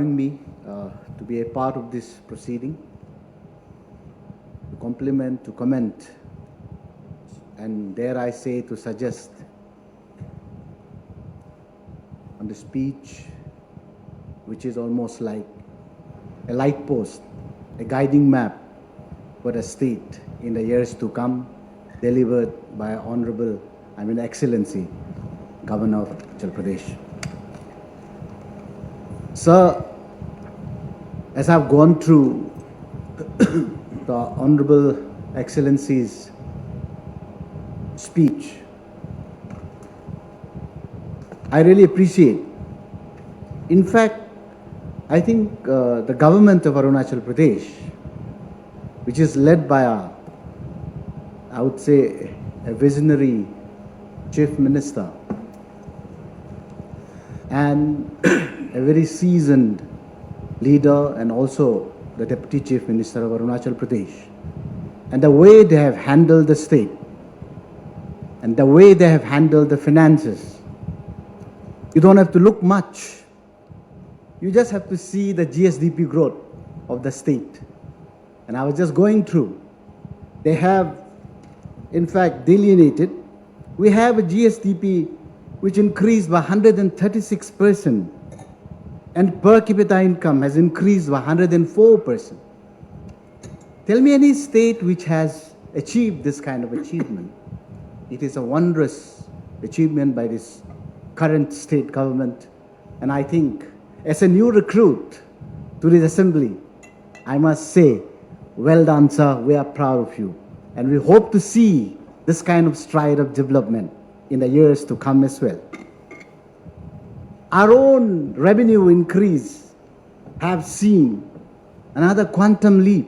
allowing me to be a part of this proceeding, to compliment, to comment, and dare I say to suggest on the speech, which is almost like a light post, a guiding map for the state in the years to come, delivered by Honorable, Excellency, Governor of Uttar Pradesh. Sir, as I've gone through the Honorable Excellency's speech, I really appreciate. In fact, I think the government of Arunachal Pradesh, which is led by I would say, a visionary chief minister and a very seasoned leader, and also the deputy chief minister of Arunachal Pradesh, and the way they have handled the state and the way they have handled the finances, you don't have to look much. You just have to see the GSDP growth of the state. And I was just going through. They have, in fact, delineated. We have a GSDP which increased by 136%, and per capita income has increased by 104%. Tell me any state which has achieved this kind of achievement. It is a wondrous achievement by this current state government. And I think as a new recruit to this assembly, I must say, well done, sir. We are proud of you. And we hope to see this kind of stride of development in the years to come as well. Our own revenue increase have seen another quantum leap.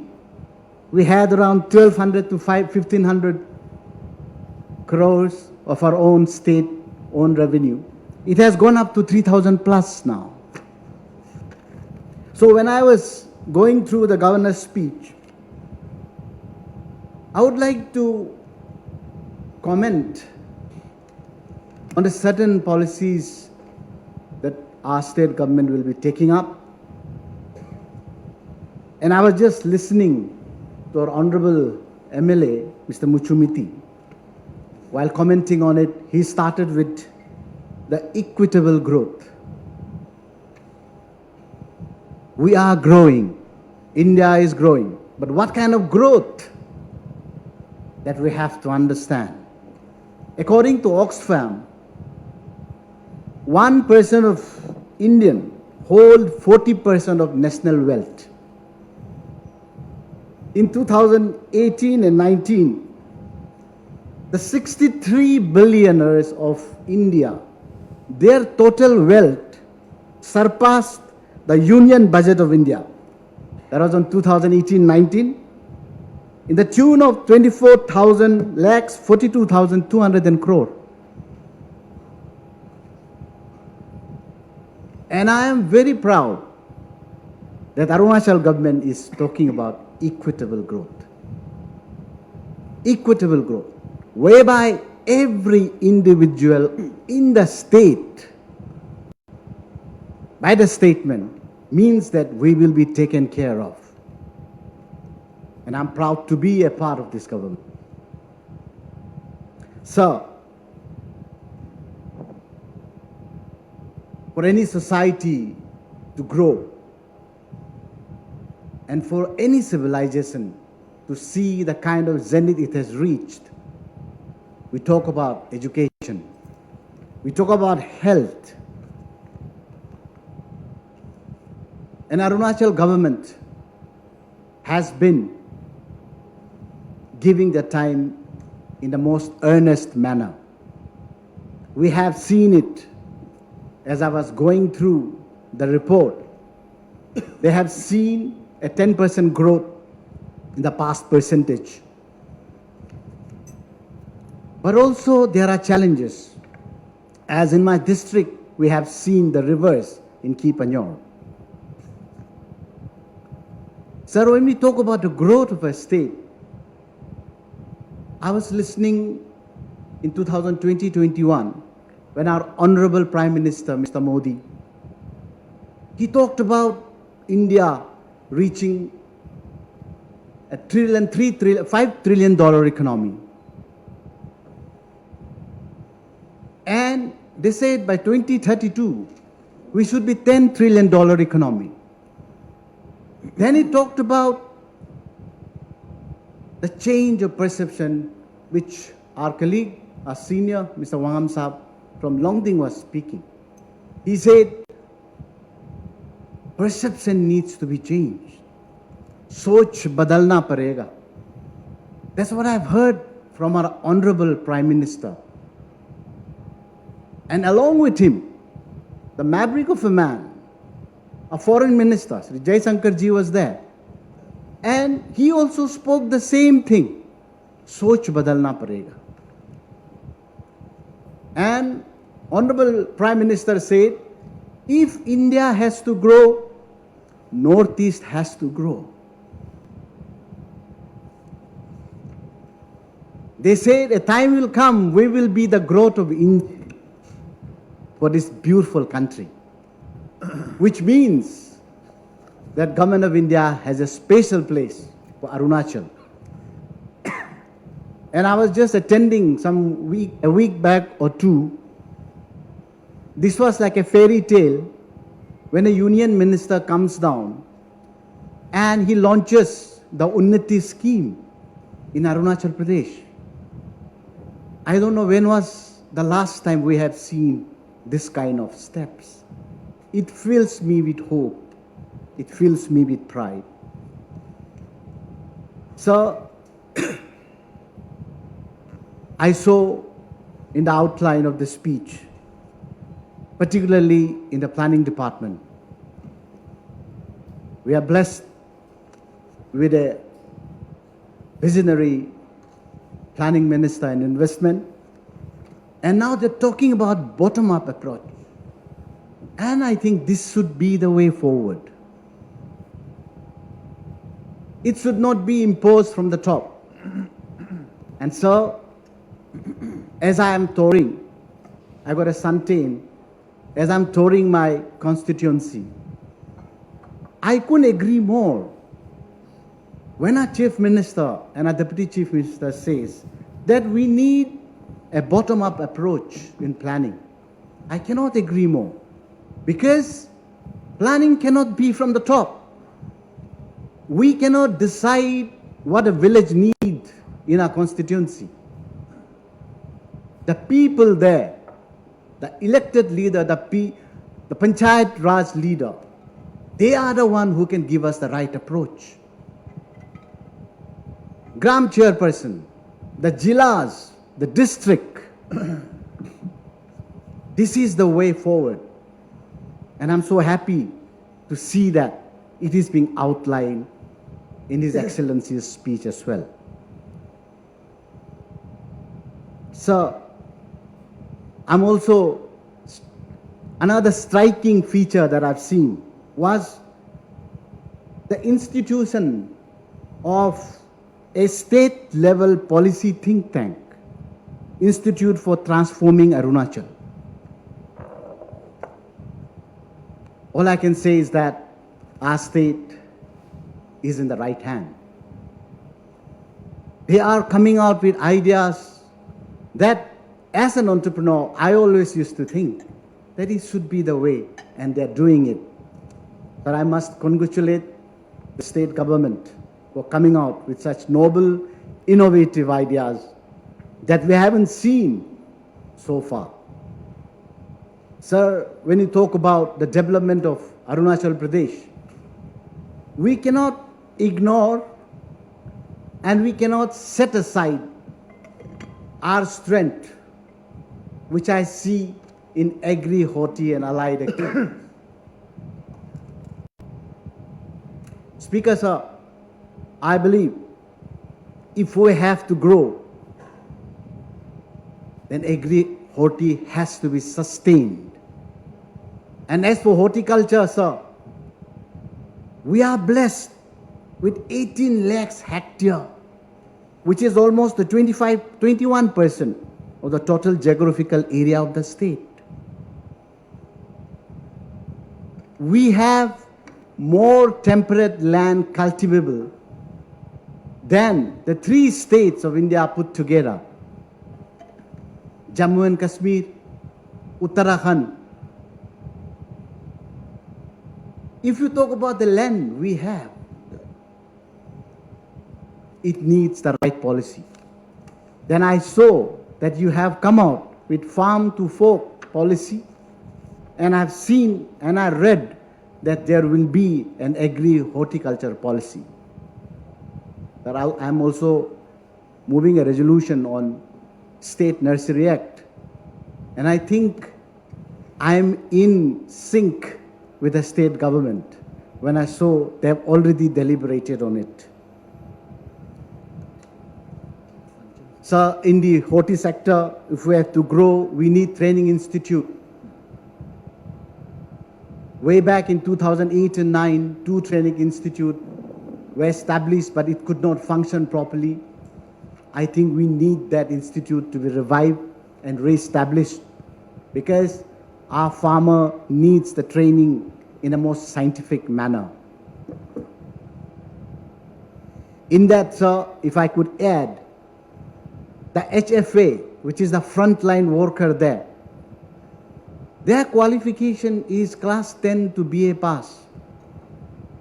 We had around 1,200 to 1,500 crores of our own state-owned revenue. It has gone up to 3,000 plus now. So when I was going through the governor's speech, I would like to comment on the certain policies that our state government will be taking up. And I was just listening to our Honorable MLA, Mr. Muchumiti. While commenting on it, he started with the equitable growth. We are growing. India is growing. But what kind of growth? That we have to understand. According to Oxfam, 1% of Indian hold 40% of national wealth. In 2018 and 19, the 63 billionaires of India, their total wealth surpassed the union budget of India. That was on 2018-19. In the tune of 24,000 lakhs, 42,200 crore. And I am very proud that Arunachal government is talking about equitable growth. Equitable growth, whereby every individual in the state, by the statement, means that we will be taken care of. And I'm proud to be a part of this government. So, for any society to grow and for any civilization to see the kind of zenith it has reached, we talk about education, we talk about health. And Arunachal government has been giving the time in the most earnest manner. We have seen it as I was going through the report. They have seen a 10% growth in the past percentage. But also there are challenges. As in my district, we have seen the reverse in Kipanyor. Sir, when we talk about the growth of a state, I was listening in 2020-21 when our Honorable Prime Minister, Mr. Modi, he talked about India reaching a $5 trillion economy. And they said by 2032, we should be $10 trillion economy. Then he talked about the change of perception, which our colleague, our senior, Mr. Wangam Saab from Longding was speaking. He said, perception needs to be changed. Soch badalna parega. That's what I've heard from our Honorable Prime Minister. And along with him, the maverick of a man, a foreign minister, Sri Jaisankar ji was there. And he also spoke the same thing. Soch badalna parega. And Honorable Prime Minister said, if India has to grow, Northeast has to grow. They said a time will come, we will be the growth of India for this beautiful country. Which means that Government of India has a special place for Arunachal. And I was just attending a week back or two. This was like a fairy tale when a union minister comes down and he launches the Unnati scheme in Arunachal Pradesh. I don't know when was the last time we have seen this kind of steps. It fills me with hope. It fills me with pride. So, I saw in the outline of the speech, particularly in the planning department, we are blessed with a visionary planning minister and investment. And now they're talking about bottom-up approach. And I think this should be the way forward. It should not be imposed from the top. And so, as I am touring, I got a suntan, as I'm touring my constituency, I couldn't agree more. When our chief minister and our deputy chief minister says that we need a bottom-up approach in planning, I cannot agree more. Because planning cannot be from the top. We cannot decide what a village needs in our constituency. The people there, the elected leader, the Panchayat Raj leader, they are the one who can give us the right approach. Gram chairperson, the Jilas, the district, this is the way forward. And I'm so happy to see that it is being outlined in His Excellency's speech as well. So, I'm also, another striking feature that I've seen was the institution of a state-level policy think tank, Institute for Transforming Arunachal. All I can say is that our state is in the right hand. They are coming out with ideas that, as an entrepreneur, I always used to think that it should be the way, and they're doing it. But I must congratulate the state government for coming out with such noble, innovative ideas that we haven't seen so far. Sir, when you talk about the development of Arunachal Pradesh, we cannot ignore and we cannot set aside our strength, which I see in agri, horti and allied activities. Speaker, sir, I believe if we have to grow, then agri, horti has to be sustained. And as for horticulture, sir, we are blessed with 18 lakhs hectare, which is almost the 21% of the total geographical area of the state. We have more temperate land cultivable than the 3 states of India put together. Jammu and Kashmir, Uttarakhand. If you talk about the land we have, it needs the right policy. Then I saw that you have come out with farm to fork policy, and I've seen and I read that there will be an agri-horticulture policy. That I'm also moving a resolution on State Nursery Act, and I think I'm in sync with the state government when I saw they've already deliberated on it. So in the horti sector, if we have to grow, we need training institute. Way back in 2008 and 9, 2 training institutes were established, but it could not function properly. I think we need that institute to be revived and re-established, because our farmer needs the training in a more scientific manner. In that, sir, if I could add, the HFA, which is the frontline worker there, their qualification is class 10 to BA pass.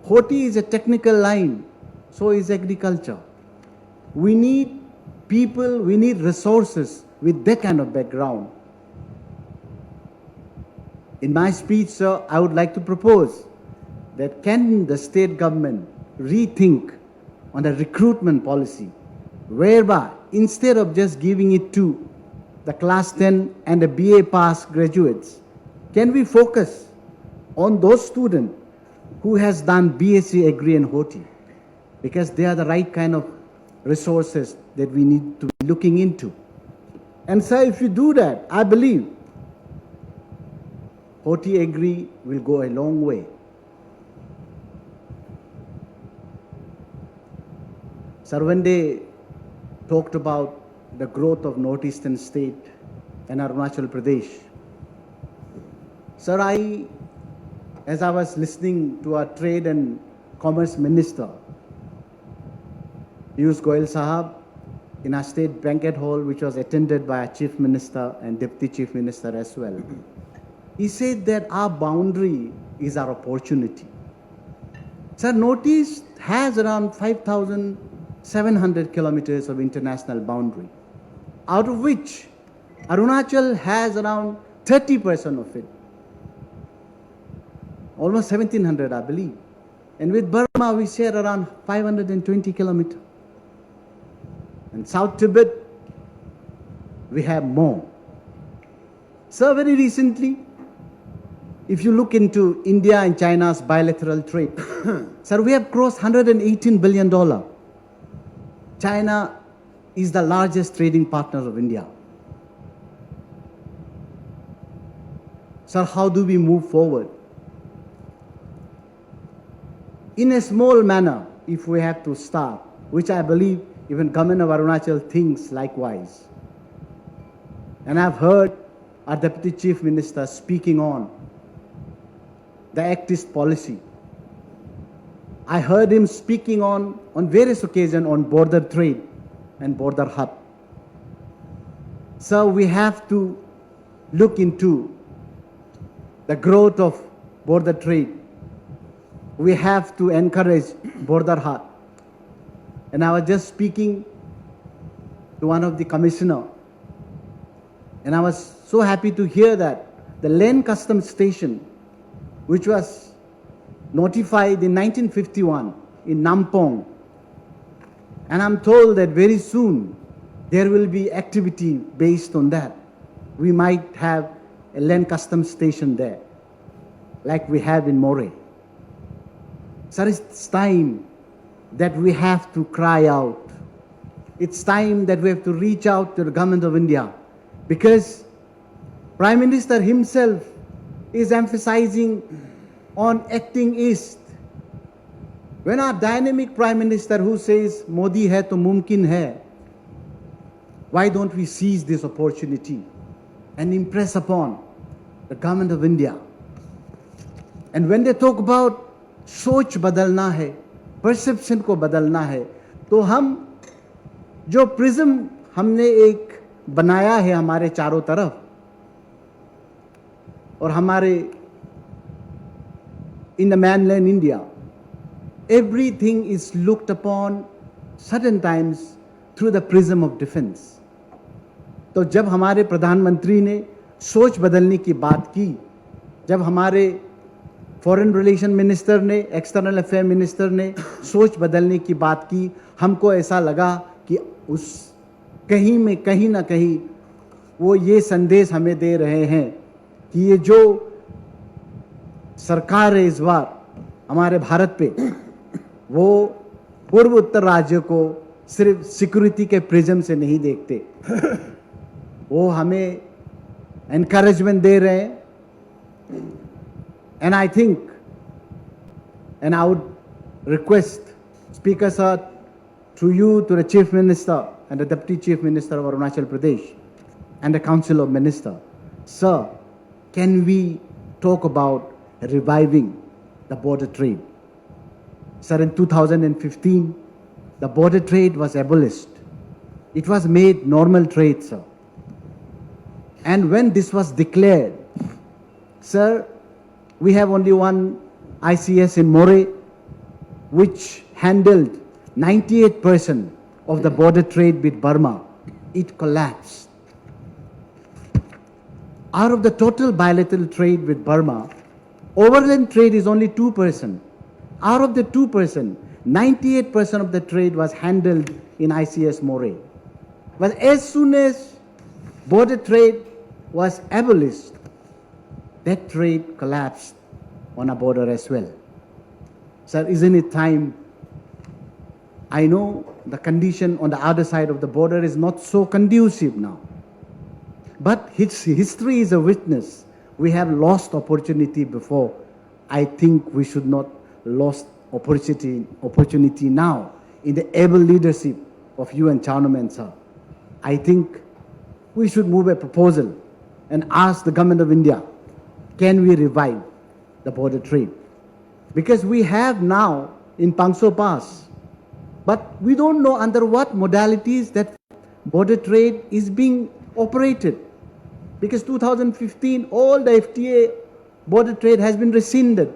Horti is a technical line, so is agriculture. We need people, we need resources with that kind of background. In my speech, sir, I would like to propose that can the state government rethink on a recruitment policy, whereby instead of just giving it to the class 10 and the BA pass graduates, can we focus on those students who has done BSc Agri and Horti? Because they are the right kind of resources that we need to be looking into. And sir, if you do that, I believe Horti Agri will go a long way. Sir, when they talked about the growth of northeastern state and Arunachal Pradesh, sir, as I was listening to our Trade and Commerce Minister, Piyush Goyal Sahab, in our state banquet hall, which was attended by our Chief Minister and Deputy Chief Minister as well, he said that our boundary is our opportunity. Sir, Northeast has around 5,700 kilometers of international boundary, out of which Arunachal has around 30% of it. Almost 1,700, I believe. And with Burma, we share around 520 kilometers. And South Tibet, we have more. So very recently, if you look into India and China's bilateral trade, sir, we have crossed $118 billion. China is the largest trading partner of India. Sir, how do we move forward? In a small manner, if we have to start, which I believe even Government of Arunachal thinks likewise. And I've heard our Deputy Chief Minister speaking on the Act East policy. I heard him speaking on various occasions on border trade and border hub. So we have to look into the growth of border trade. We have to encourage border hub. And I was just speaking to one of the commissioner, and I was so happy to hear that the land customs station, which was notified in 1951 in Nampong, and I'm told that very soon there will be activity based on that. We might have a land customs station there, like we have in Moray. Sir, it's time that we have to cry out. It's time that we have to reach out to the Government of India, because Prime Minister himself is emphasizing on acting east. When our dynamic Prime Minister who says, Modi hai to mumkin hai, why don't we seize this opportunity and impress upon the Government of India? And when they talk about सोच बदलना है, perception को बदलना है, तो हम जो prism हमने एक बनाया है हमारे चारों तरफ, और हमारे in the mainland India, everything is looked upon certain times through the prism of defense. तो जब हमारे प्रधानमंत्री ने सोच बदलने की बात की, जब हमारे फॉरेन रिलेशन मिनिस्टर ने, एक्सटर्नल अफेयर मिनिस्टर ने सोच बदलने की बात की, हमको ऐसा लगा कि उस कहीं ना कहीं वो ये संदेश हमें दे रहे हैं कि ये जो सरकार है इस बार हमारे भारत पे, वो पूर्व उत्तर राज्य को सिर्फ सिक्योरिटी के प्रिज्म से नहीं देखते, वो हमें एनकरेजमेंट दे रहे हैं. And I think, and I would request Speaker Sir, through you to the Chief Minister and the Deputy Chief Minister of Arunachal Pradesh and the Council of Ministers, Sir, can we talk about reviving the border trade? Sir, in 2015, the border trade was abolished. It was made normal trade, sir. And when this was declared, sir, we have only one ICS in Moreh, which handled 98% of the border trade with Burma. It collapsed. Out of the total bilateral trade with Burma, overland trade is only 2%. Out of the 2%, 98% of the trade was handled in ICS Moreh. But as soon as border trade was abolished, that trade collapsed on our border as well. Sir, isn't it time? I know the condition on the other side of the border is not so conducive now. But history is a witness. We have lost opportunity before. I think we should not lose opportunity now in the able leadership of you and Chownaman, sir. I think we should move a proposal and ask the government of India, can we revive the border trade? Because we have now in Pangso Pass, but we don't know under what modalities that border trade is being operated. Because 2015, all the FTA border trade has been rescinded.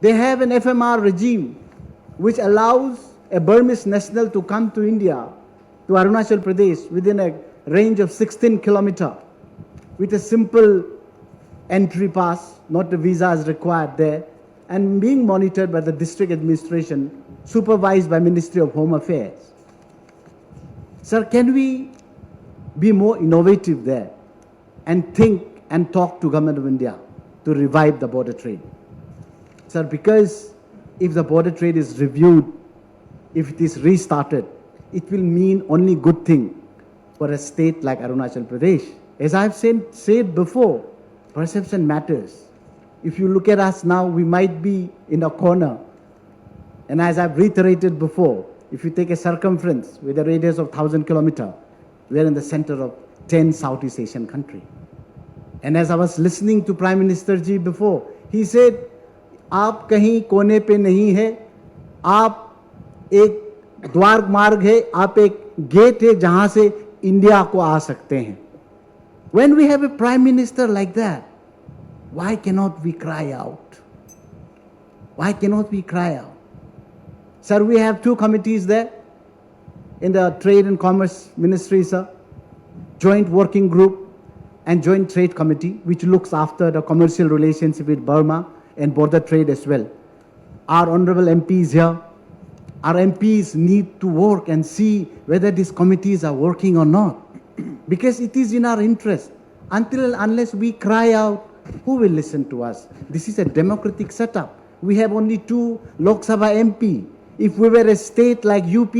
They have an FMR regime which allows a Burmese national to come to India, to Arunachal Pradesh, within a range of 16 kilometers with a simple entry pass, not a visa is required there, and being monitored by the district administration, supervised by Ministry of Home Affairs. Sir, can we be more innovative there and think and talk to Government of India to revive the border trade? Sir, because if the border trade is reviewed, if it is restarted, it will mean only good thing for a state like Arunachal Pradesh. As I've said before, perception matters. If you look at us now, we might be in a corner. And as I've reiterated before, if you take a circumference with a radius of 1,000 kilometers, we're in the center of 10 Southeast Asian countries. And as I was listening to Prime Minister Ji before, he said, आप कहीं कोने पे नहीं है, आप एक द्वार मार्ग है, आप एक गेट है जहां से इंडिया को आ सकते हैं. When we have a Prime Minister like that, why cannot we cry out? Why cannot we cry out? Sir, we have two committees there in the Trade and Commerce Ministry, sir. Joint Working Group and Joint Trade Committee, which looks after the commercial relationship with Burma and border trade as well. Our honorable MPs here, our MPs need to work and see whether these committees are working or not. Because it is in our interest. Until and unless we cry out, who will listen to us? This is a democratic setup. We have only 2 Lok Sabha MP. If we were a state like UP,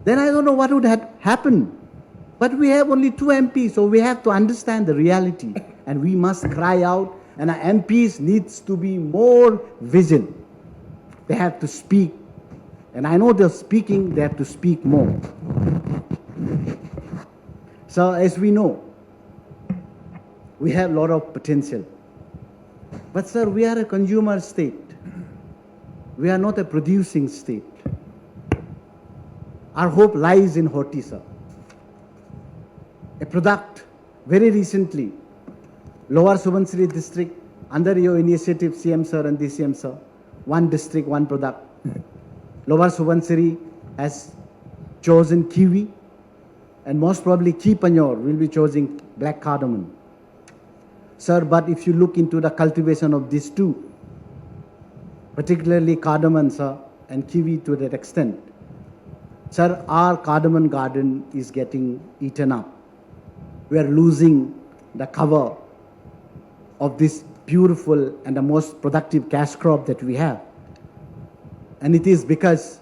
then I don't know what would have happened. But we have only 2 MPs, so we have to understand the reality. And we must cry out, and our MPs needs to be more vigilant. They have to speak. And I know they're speaking, they have to speak more. So as we know, we have a lot of potential. But sir, we are a consumer state. We are not a producing state. Our hope lies in Horti, sir. A product very recently, Lower Subansiri district, under your initiative, CM sir and DCM sir, one district, one product. Lower Subansiri has chosen kiwi, and most probably Kipanyor will be choosing black cardamom. Sir, but if you look into the cultivation of these two, particularly cardamom, sir, and kiwi to that extent, sir, our cardamom garden is getting eaten up. We are losing the cover of this beautiful and the most productive cash crop that we have. And it is because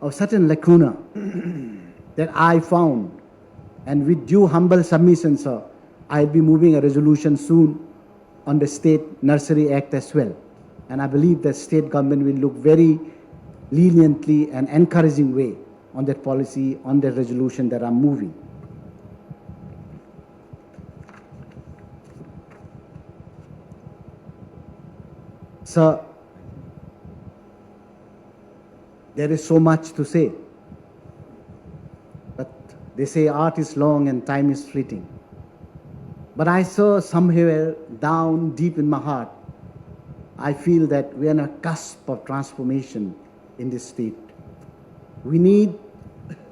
of certain lacuna that I found. And with due humble submission, sir, I'll be moving a resolution soon on the State Nursery Act as well. And I believe the state government will look very leniently and encouraging way on that policy, on the resolution that I'm moving. Sir, there is so much to say, but they say art is long and time is fleeting. But I saw somewhere down deep in my heart, I feel that we are on a cusp of transformation in this state. We need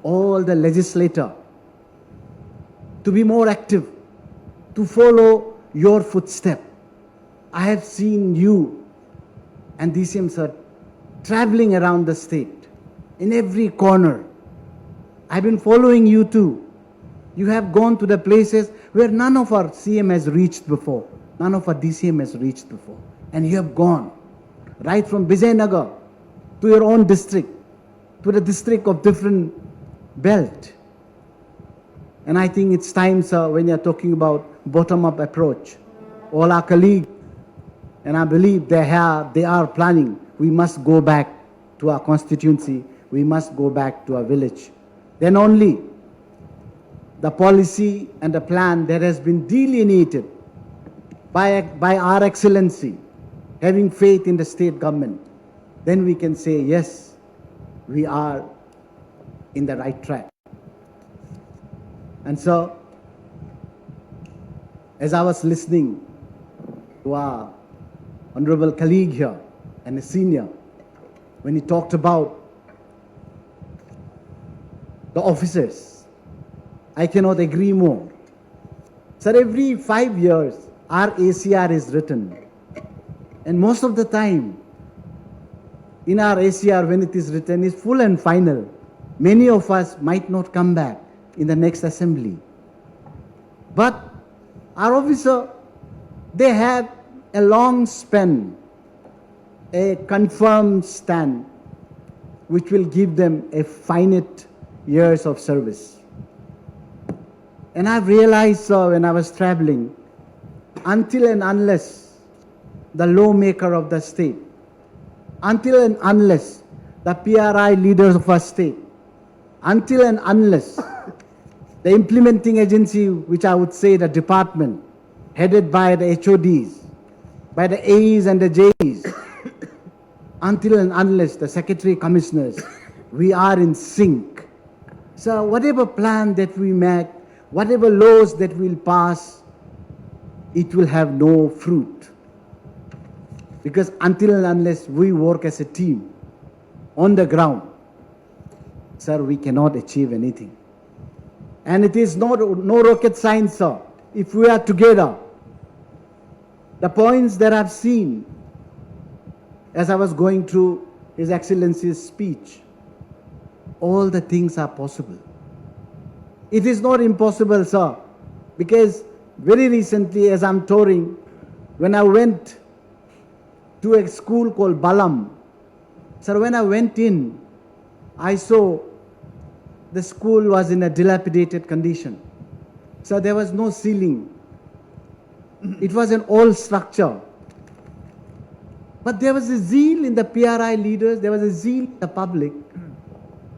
all the legislator to be more active, to follow your footstep. I have seen you and DCM sir traveling around the state, in every corner. I've been following you too. You have gone to the places where none of our CM has reached before, none of our DCM has reached before. And you have gone, right from Vijayanagar to your own district, to the district of different belt. And I think it's time, sir, when you're talking about bottom-up approach, all our colleagues, and I believe they are planning, we must go back to our constituency, we must go back to our village. Then only the policy and the plan that has been delineated by our excellency, having faith in the state government, then we can say, yes, we are in the right track. And so, as I was listening to our honorable colleague here and a senior, when he talked about the officers, I cannot agree more. Sir, every 5 years, our ACR is written. And most of the time, in our ACR, when it is written, is full and final. Many of us might not come back in the next assembly. But our officer, they have a long span, a confirmed stand, which will give them a finite years of service. And I've realized, when I was traveling, until and unless the lawmaker of the state, until and unless the PRI leaders of our state, until and unless the implementing agency, which I would say the department, headed by the HODs, by the A's and the J's, until and unless the secretary commissioners, we are in sync. So whatever plan that we make, whatever laws that we'll pass, it will have no fruit. Because until and unless we work as a team on the ground, sir, we cannot achieve anything. And it is no rocket science, sir. If we are together, the points that I've seen as I was going through His Excellency's speech, all the things are possible. It is not impossible, sir, because very recently, as I'm touring, when I went to a school called Balam, sir, when I went in, I saw the school was in a dilapidated condition. So there was no ceiling. It was an old structure. But there was a zeal in the PRI leaders, there was a zeal in the public,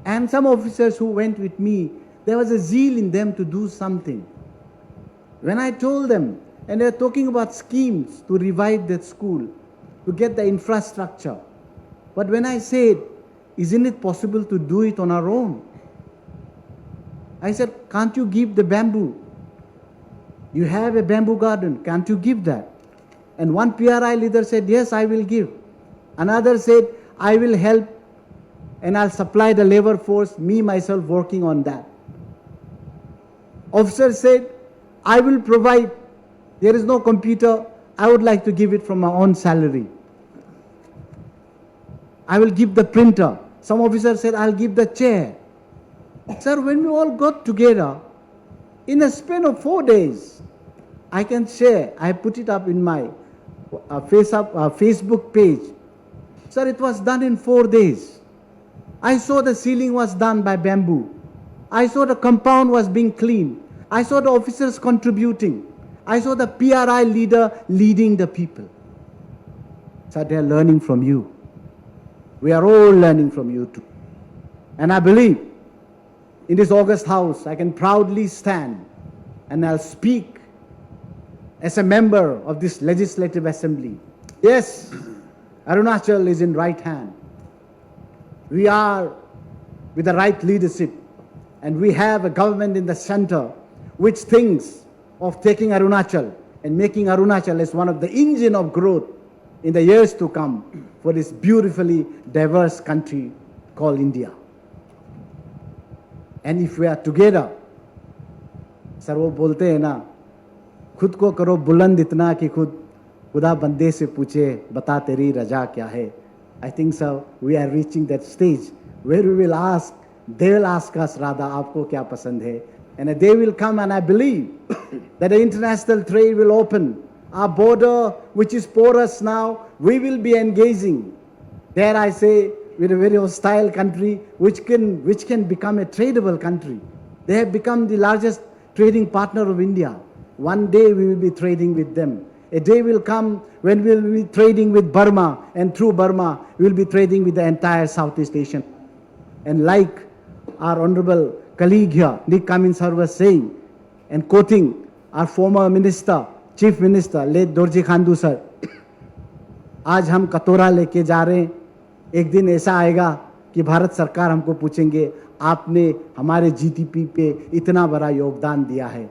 and some officers who went with me, there was a zeal in them to do something. When I told them, and they're talking about schemes to revive that school, to get the infrastructure. But when I said, isn't it possible to do it on our own? I said, can't you give the bamboo? You have a bamboo garden, can't you give that? And one PRI leader said, yes, I will give. Another said, I will help and I'll supply the labor force, me myself working on that. Officer said, I will provide. There is no computer. I would like to give it from my own salary. I will give the printer. Some officer said, I'll give the chair. Sir, when we all got together, in a span of 4 days, I can share. I put it up in my Facebook page. Sir, it was done in 4 days. I saw the ceiling was done by bamboo. I saw the compound was being cleaned. I saw the officers contributing. I saw the PRI leader leading the people. Sir, they are learning from you. We are all learning from you too. And I believe in this August House, I can proudly stand and I'll speak as a member of this Legislative Assembly. Yes, Arunachal is in right hand. We are with the right leadership and we have a government in the center which thinks of taking Arunachal and making Arunachal as one of the engine of growth in the years to come for this beautifully diverse country called India. And if we are together, sir वो बोलते हैं ना, खुद को करो बुलंद इतना कि खुद खुदा बंदे से पूछे बता तेरी रजा क्या है. I think so we are reaching that stage where we will ask, they will ask us rather, आपको क्या पसंद है. And a day will come and I believe that the international trade will open. Our border, which is porous now, we will be engaging. Dare I say, with a very hostile country, which can become a tradable country. They have become the largest trading partner of India. One day we will be trading with them. A day will come when we will be trading with Burma, and through Burma, we will be trading with the entire Southeast Asian. And like our honorable colleague here, Nick Cummins sir was saying, and quoting our former minister, Chief Minister, late Dorji Khandu sir, आज हम कटोरा लेके जा रहे हैं. एक दिन ऐसा आएगा कि भारत सरकार हमको पूछेंगे, आपने हमारे जीडीपी पे इतना बड़ा योगदान दिया है.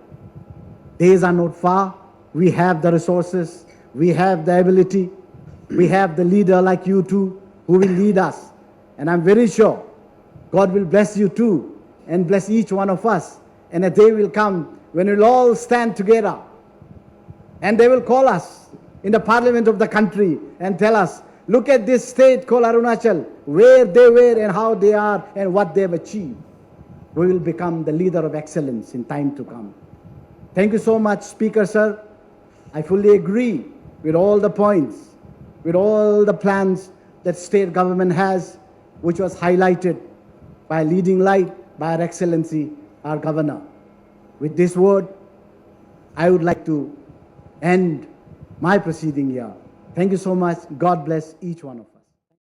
Days are not far. We have the resources, we have the ability, we have the leader like you two who will lead us. And I'm very sure God will bless you too and bless each one of us. And a day will come when we'll all stand together and they will call us in the parliament of the country and tell us, look at this state called Arunachal, where they were and how they are and what they have achieved. We will become the leader of excellence in time to come. Thank you so much, Speaker sir. I fully agree with all the points, with all the plans that state government has, which was highlighted by leading light, by Her Excellency, our Governor. With this word, I would like to end my proceeding here. Thank you so much. God bless each one of us.